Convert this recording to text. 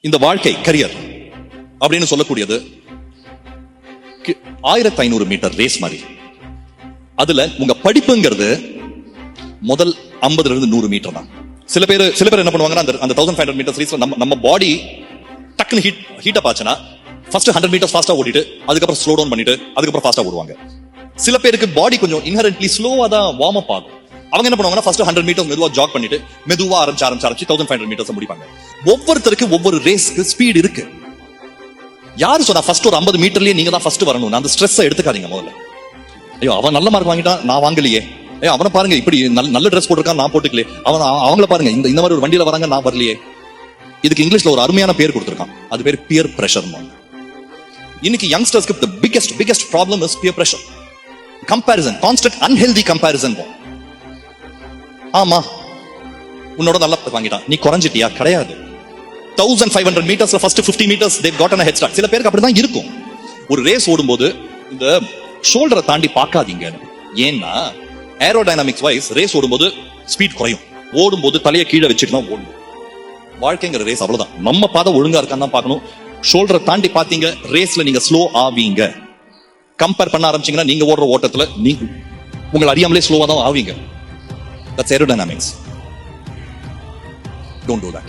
இந்த வாழ்க்கை கரியர் அப்படின்னு சொல்லக்கூடியது 1500 மீட்டர் ரேஸ் மாதிரி. அதுல உங்க படிப்புங்கிறது முதல் 50 இருந்து 100 மீட்டர் தான். சில பேர் என்ன பண்ணுவாங்கன்னா, அந்த 1500 மீட்டர் ரேஸ்ல நம்ம பாடி டக்குன்னு ஹீட் அப் ஆச்சுன்னா ஃபர்ஸ்ட் 100 மீட்டர்ஸ் ஃபாஸ்டா ஓடிட்டு அதுக்கப்புறம் ஸ்லோ டவுன் பண்ணிட்டு அதுக்கப்புறம் ஃபாஸ்டா ஓடுவாங்க. சில பேருக்கு பாடி கொஞ்சம் இன்ஹரன்ட்லி ஸ்லோவா தான் வார்ம் அப் ஆகும். அவங்க என்ன பண்ணுவாங்கன்னா, ஃபர்ஸ்ட் 100 மீட்டர்ஸ் மெதுவா ஜாக் பண்ணிட்டு மெதுவா ஆரம்பிச்சு 1500 மீட்டர்ஸ் முடிப்பாங்க. ஒவ்வொருத்தருக்கு ஒவ்வொரு ரேஸ்க்கு ஸ்பீட் இருக்கு. யாரு சொன்னா ஃபர்ஸ்ட் ஒரு 50 மீட்டர்லயே நீங்க தான் ஃபர்ஸ்ட் வரணும்? அந்த ஸ்ட்ரெஸ் எடுத்துக்காதீங்க முதல்ல. ஐயோ அவன் நல்ல மார்க் வாங்கிட்டான், நான் வாங்கலையே. அவனை பாருங்க இப்படி நல்ல ட்ரெஸ் போட்டிருக்கான், நான் போட்டுக்கலையே. அவங்கள பாருங்க இந்த மாதிரி ஒரு வண்டியில வராங்க, நான் வரலையே. இதுக்கு இங்கிலீஷ்ல ஒரு அருமையான பேர் கொடுத்திருக்கான். அது பேர் பியர் பிரஷர். இன்னைக்கு யங்ஸ்டர்ஸ்க்கு the biggest problem is peer pressure. Comparison, constant unhealthy comparison. ஆமா உன்னோட நல்லா வாங்கிட்டான், நீ குறைஞ்சிட்டியா? கிடையாது. 1500 மீட்டர்ஸ்ல first 50 metres they've gotten a head start. சில பேருக்கு அப்படிதான் இருக்கும். ஒரு ரேஸ் ஓடும்போது இந்த ஷோல்டரை தாண்டி பார்க்காதீங்க. ஏன்னா ஏரோடைனமிக்ஸ் வைஸ் ரேஸ் ஓடும்போது ஸ்பீட் குறையும். ஓடும்போது தலையை கீழே வச்சுட்டு தான் ஓடும். வாழ்க்கைங்கிற ரேஸ் அவ்வளவுதான். நம்ம பாதை ஒழுங்கா இருக்கான்னு தான் பார்க்கணும். ஷோல்டரை தாண்டி பாத்தீங்க ரேஸ்ல நீங்க ஸ்லோ ஆவீங்க. கம்பேர் பண்ண ஆரம்பிச்சீங்கன்னா நீங்க ஓடுற ஓட்டத்துல நீங்க உங்களை அறியாமலே ஸ்லோவா தான் ஆவீங்க. That's aerodynamics. Don't do that.